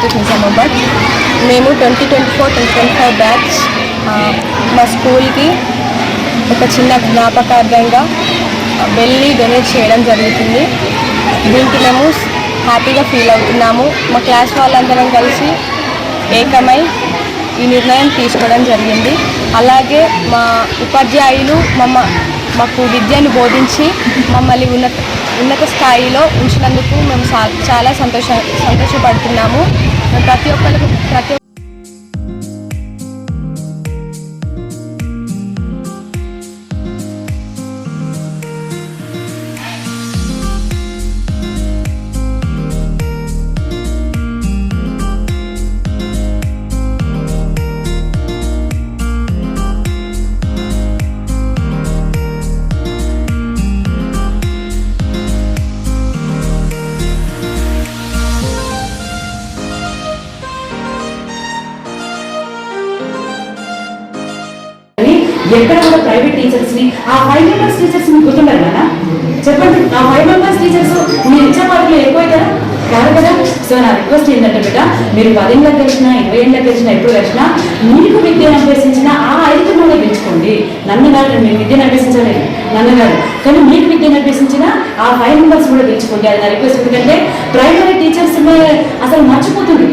District Nizamabad. మేము 2024-2025 batch మా స్కూల్కి ఒక చిన్న జ్ఞాపకార్థంగా వెళ్ళి డొనేట్ చేయడం జరుగుతుంది. దీనికి మేము హ్యాపీగా ఫీల్ అవుతున్నాము. మా క్లాస్ వాళ్ళందరం కలిసి ఏకమై ఈ నిర్ణయం తీసుకోవడం జరిగింది. అలాగే మా ఉపాధ్యాయులు మాకు విద్యను బోధించి మమ్మల్ని ఉన్నత స్థాయిలో ఉంచినందుకు మేము చాలా సంతోషపడుతున్నాము. ప్రతి ఒక్కరికి ఎక్కడ కూడా ప్రైవేట్ టీచర్స్ ని ఆ 5 మెంబర్స్ టీచర్స్ ని గుర్తుంటారు కదా, చెప్పండి. ఆ 5 మెంబర్స్ టీచర్స్ మీరు ఇచ్చే పార్టీలో ఎక్కువైతారా? కాదు కదా. సో నా రిక్వెస్ట్ ఏంటంటే బిడ్డ, మీరు 10 ఏళ్ళకి గెలిచినా 20 ఏళ్ళకి గెలిచినా ఎప్పుడు గెలిచినా మీకు విద్యను అభ్యసించిన ఆ 5 మంది పెంచుకోండి. నన్ను కాదు, మీరు విద్యను అభ్యసించలేదు, నన్ను కాదు, కానీ మీకు విద్యను అభ్యసించిన ఆ 5 మెంబర్స్ కూడా పెంచుకోండి. అది నా రిక్వెస్ట్. ఎందుకంటే ప్రైమరీ టీచర్స్ అసలు మర్చిపోతుంది.